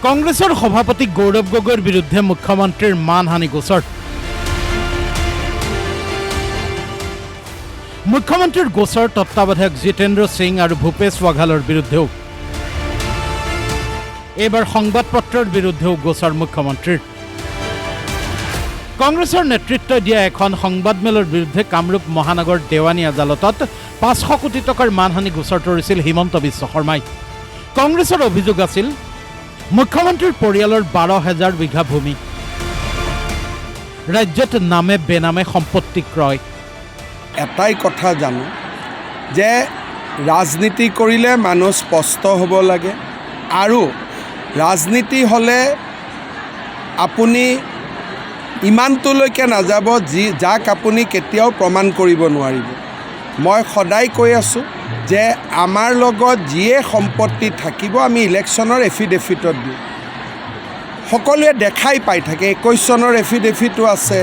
কংগ্ৰেছৰ সভাপতি গৌৰৱ গগৈৰ বিৰুদ্ধে মুখ্যমন্ত্ৰীৰ মানহানি গোচৰ। মুখ্যমন্ত্ৰীৰ গোচৰ তত্ত্বাৱধায়ক জিতেন্দ্ৰ সিং আৰু ভূপেশ ৱাঘালৰ বিৰুদ্ধেও। এইবাৰ সংবাদপত্ৰৰ বিৰুদ্ধেও গোচৰ মুখ্যমন্ত্ৰীৰ। কংগ্ৰেছৰ নেতৃত্বই দিয়া এখন সংবাদমেলৰ বিৰুদ্ধে কামৰূপ মহানগৰ দেৱানী আদালতত 500 কোটি টকাৰ মানহানি গোচৰ তৰিছিল হিমন্ত বিশ্ব শৰ্মাই। কংগ্ৰেছৰ অভিযোগ আছিল মুখ্যমন্ত্ৰীৰ পৰিয়ালৰ 12,000 বিঘা ভূমি, ৰাজ্যত নামে বেনামে সম্পত্তি ক্ৰয়। এটাই কথা জানো যে ৰাজনীতি কৰিলে মানুহ স্পষ্ট হ'ব লাগে, আৰু ৰাজনীতি হ'লে আপুনি ইমানটোলৈকে নাযাব যাক আপুনি কেতিয়াও প্ৰমাণ কৰিব নোৱাৰিব। মই সদায় কৈ আছোঁ যে আমাৰ লগত যিয়ে সম্পত্তি থাকিব আমি ইলেকশ্যনৰ এফিডেভিটত দিওঁ। সকলোৱে দেখাই পাই থাকে, 21 চনৰ এফিডেভিটো আছে,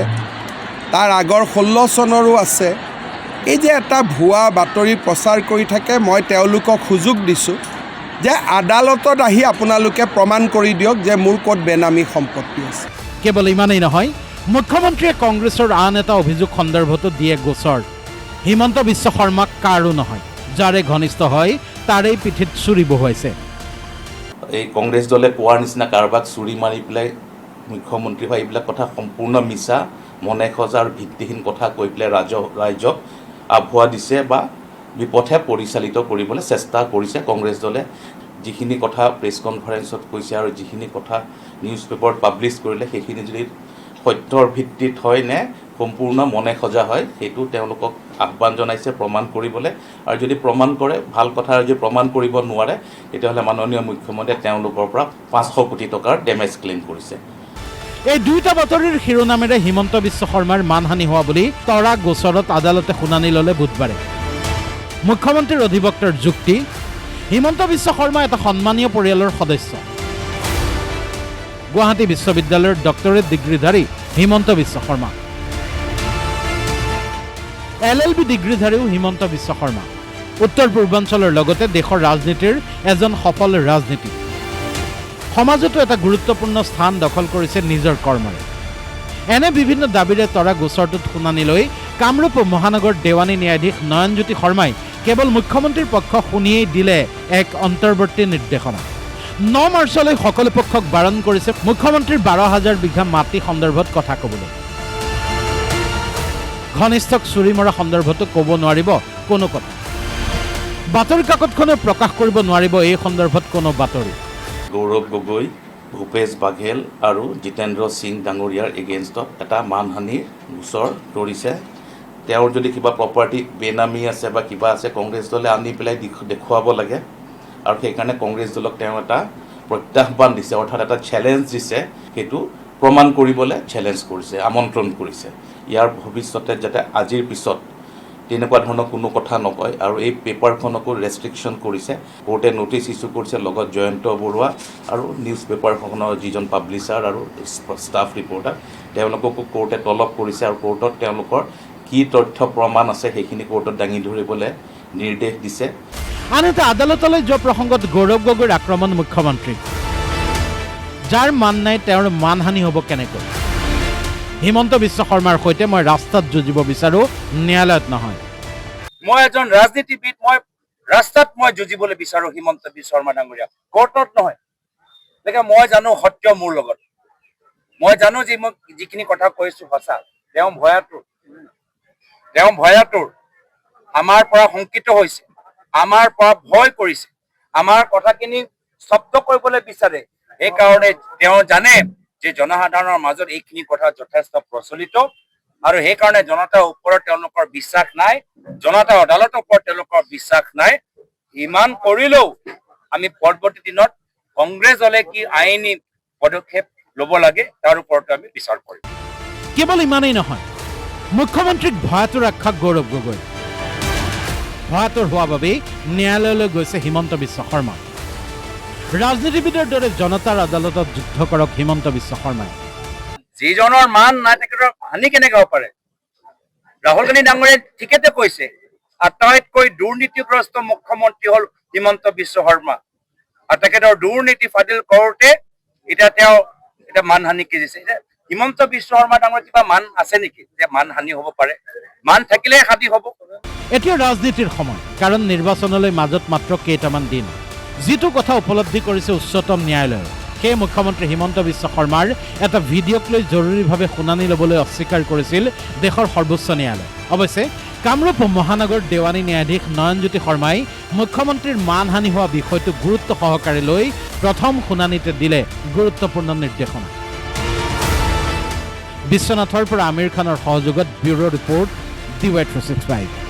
তাৰ আগৰ 16 চনৰো আছে। এই যে এটা ভুৱা বাতৰি প্ৰচাৰ কৰি থাকে, মই তেওঁলোকক সুযোগ দিছোঁ যে আদালতত আহি আপোনালোকে প্ৰমাণ কৰি দিয়ক যে মোৰ ক'ত বেনামী সম্পত্তি আছে। কেৱল ইমানেই নহয়, মুখ্যমন্ত্ৰীয়ে কংগ্ৰেছৰ আন এটা অভিযোগ সন্দৰ্ভতো দিয়ে গোচৰ। হিমন্ত বিশ্ব শৰ্মাক কাৰো নহয়, যাৰে ঘনিষ্ঠ হয় তাৰেই পিঠিত চুৰি বহুৱাইছে। এই কংগ্ৰেছ দলে কোৱাৰ নিচিনা কাৰোবাক চুৰি মাৰি পেলাই মুখ্যমন্ত্ৰী হয়, এইবিলাক কথা সম্পূৰ্ণ মিছা, মনে সজা আৰু ভিত্তিহীন কথা কৈ পেলাই ৰাইজক আভুৱা দিছে বা বিপথে পৰিচালিত কৰিবলৈ চেষ্টা কৰিছে কংগ্ৰেছ দলে। যিখিনি কথা প্ৰেছ কনফাৰেন্সত কৈছে আৰু যিখিনি কথা নিউজ পেপাৰত পাব্লিছ কৰিলে, সেইখিনি যদি সত্যৰ ভিত্তিত হয় নে সম্পূৰ্ণ মনে সজা হয়, সেইটো তেওঁলোকক আহ্বান জনাইছে প্ৰমাণ কৰিবলৈ। আৰু যদি প্ৰমাণ কৰে ভাল কথা, আৰু যদি প্ৰমাণ কৰিব নোৱাৰে তেতিয়াহ'লে মাননীয় মুখ্যমন্ত্ৰীয়ে তেওঁলোকৰ পৰা 500 কোটি টকাৰ ডেমেজ ক্লেইম কৰিছে। এই দুয়োটা বাতৰিৰ শিৰোনামেৰে হিমন্ত বিশ্ব শৰ্মাৰ মানহানি হোৱা বুলি তৰা গোচৰত আদালতে শুনানি ল'লে বুধবাৰে। মুখ্যমন্ত্ৰীৰ অধিবক্তাৰ যুক্তি, হিমন্ত বিশ্ব শৰ্মা এটা সন্মানীয় পৰিয়ালৰ সদস্য। গুৱাহাটী বিশ্ববিদ্যালয়ৰ ডক্টৰেট ডিগ্ৰীধাৰী হিমন্ত বিশ্ব শৰ্মা, LLB ডিগ্ৰীধাৰীও হিমন্ত বিশ্ব শৰ্মা। উত্তৰ পূৰ্বাঞ্চলৰ লগতে দেশৰ ৰাজনীতিৰ এজন সফল ৰাজনীতিক। সমাজতো এটা গুৰুত্বপূৰ্ণ স্থান দখল কৰিছে নিজৰ কৰ্মৰে। এনে বিভিন্ন দাবীৰে তৰা গোচৰটোত শুনানি লৈ কামৰূপ মহানগৰ দেৱানী ন্যায়াধীশ নয়নজ্যোতি শৰ্মাই কেৱল মুখ্যমন্ত্ৰীৰ পক্ষ শুনিয়েই দিলে এক অন্তৰ্বৰ্তী নিৰ্দেশনা। 9 মাৰ্চলৈ সকলো পক্ষক বাৰণ কৰিছে মুখ্যমন্ত্ৰীৰ 12,000 বিঘা মাটি সন্দৰ্ভত কথা ক'বলৈ। ঘনিষ্ঠক চুৰি মৰা সন্দৰ্ভতো ক'ব নোৱাৰিব কোনো কথা। বাতৰি কাকতখনে প্ৰকাশ কৰিব নোৱাৰিব এই সন্দৰ্ভত কোনো বাতৰি। গৌৰৱ গগৈ, ভূপেশ বাঘেল আৰু জিতেন্দ্ৰ সিং ডাঙৰীয়াৰ এগেইনষ্টত এটা মানহানিৰ গোচৰ তৰিছে। তেওঁৰ যদি কিবা প্ৰপাৰ্টি বেনামী আছে বা কিবা আছে, কংগ্ৰেছ দলে আনি পেলাই দেখুৱাব লাগে। আৰু সেইকাৰণে কংগ্ৰেছ দলক তেওঁ এটা প্ৰত্যাহ্বান দিছে, অৰ্থাৎ এটা চেলেঞ্জ দিছে। সেইটো প্ৰমাণ কৰিবলৈ চেলেঞ্জ কৰিছে, আমন্ত্ৰণ কৰিছে। ইয়াৰ ভৱিষ্যতে যাতে আজিৰ পিছত তেনেকুৱা ধৰণৰ কোনো কথা নকয়। আৰু এই পেপাৰখনকো ৰেষ্ট্ৰিকশ্যন কৰিছে, কোৰ্টে ন'টিছ ইছ্যু কৰিছে। লগত জয়ন্ত বৰুৱা আৰু নিউজ পেপাৰখনৰ যিজন পাব্লিছাৰ আৰু ষ্টাফ ৰিপৰ্টাৰ, তেওঁলোককো কোৰ্টে তলব কৰিছে। আৰু কোৰ্টত তেওঁলোকৰ কি তথ্য প্ৰমাণ আছে সেইখিনি কোৰ্টত দাঙি ধৰিবলৈ নিৰ্দেশ দিছে। আনহাতে আদালতলৈ যোৱা প্ৰসংগত গৌৰৱ গগৈৰ আক্ৰমণ মুখ্যমন্ত্ৰী। যাৰ মান নাই তেওঁৰ মানহানি হ'ব কেনেকৈ? হিমন্ত বিশ্ব শৰ্মাৰ সৈতে মই ৰাস্তাত যুঁজিব বিচাৰো, ন্যায়ালয়ত নহয়। মই এজন ৰাজনীতিবিদ, মই ৰাস্তাত যুঁজিবলৈ বিচাৰো হিমন্ত বিশ্ব শৰ্মা ডাঙৰীয়া, কোৰ্টত নহয়। গতিকে মই জানো সত্য মোৰ লগত, মই জানো যে মই যিখিনি কথা কৈছো সঁচা। তেওঁ ভয়াতুৰ আমাৰ পৰা শংকিত হৈছে, আমাৰ পৰা ভয় কৰিছে, আমাৰ কথাখিনি স্তব্ধ কৰিবলৈ বিচাৰে। সেইকাৰণে তেওঁ জানে যে জনসাধাৰণৰ মাজত এইখিনি কথা যথেষ্ট প্ৰচলিত, আৰু সেইকাৰণে জনতাৰ ওপৰত তেওঁলোকৰ বিশ্বাস নাই, জনতা আদালতৰ ওপৰত তেওঁলোকৰ বিশ্বাস নাই। ইমান কৰিলেও আমি পৰৱৰ্তী দিনত কংগ্ৰেছ দলে কি আইনী পদক্ষেপ ল'ব লাগে তাৰ ওপৰত আমি বিচাৰ কৰিম। কেৱল ইমানেই নহয়, মুখ্যমন্ত্ৰীক ভয়াতুৰ আখ্যা গৌৰৱ গগৈ। ভয়াতুৰ হোৱা বাবেই ন্যায়ালয়লৈ গৈছে হিমন্ত বিশ্ব শৰ্মা। ৰাজনীতিবিদৰ দৰে জনতাৰ আদালতত যুদ্ধ কৰক হিমন্ত বিশ্ব শৰ্মাই। যিজনৰ মান নাই তেখেতৰ হানি কেনেকৈ হ'ব পাৰে? ৰাহুল গান্ধী ডাঙৰীয়াই ঠিকেতে কৈছে, আটাইতকৈ দুৰ্নীতিগ্ৰস্ত মুখ্যমন্ত্ৰী হ'ল হিমন্ত বিশ্ব শৰ্মা। আৰু তেখেতৰ দুৰ্নীতি ফাদিল কৰোঁতে এতিয়া তেওঁ এটা মানহানি কৰিছে। এতিয়া হিমন্ত বিশ্ব শৰ্মা ডাঙৰ কিবা মান আছে নেকি যে মানহানি হ'ব পাৰে? মান থাকিলে শান্তি হ'ব। এতিয়া ৰাজনীতিৰ সময়, কাৰণ নিৰ্বাচনলৈ মাজত মাত্ৰ কেইটামান দিন। যিটো কথা উপলব্ধি কৰিছে উচ্চতম ন্যায়ালয়ে, সেই মুখ্যমন্ত্ৰী হিমন্ত বিশ্ব শৰ্মাৰ এটা ভিডিঅ'ক লৈ জৰুৰীভাৱে শুনানি ল'বলৈ অস্বীকাৰ কৰিছিল দেশৰ সৰ্বোচ্চ ন্যায়ালয়। অৱশ্যে কামৰূপ মহানগৰ দেৱানী ন্যায়াধীশ নয়নজ্যোতি শৰ্মাই মুখ্যমন্ত্ৰীৰ মানহানি হোৱা বিষয়টো গুৰুত্ব সহকাৰে লৈ প্ৰথম শুনানিতে দিলে গুৰুত্বপূৰ্ণ নিৰ্দেশনা। বিশ্বনাথৰ পৰা আমিৰ খানৰ সহযোগত ব্যুৰ' ৰিপৰ্ট, DY365।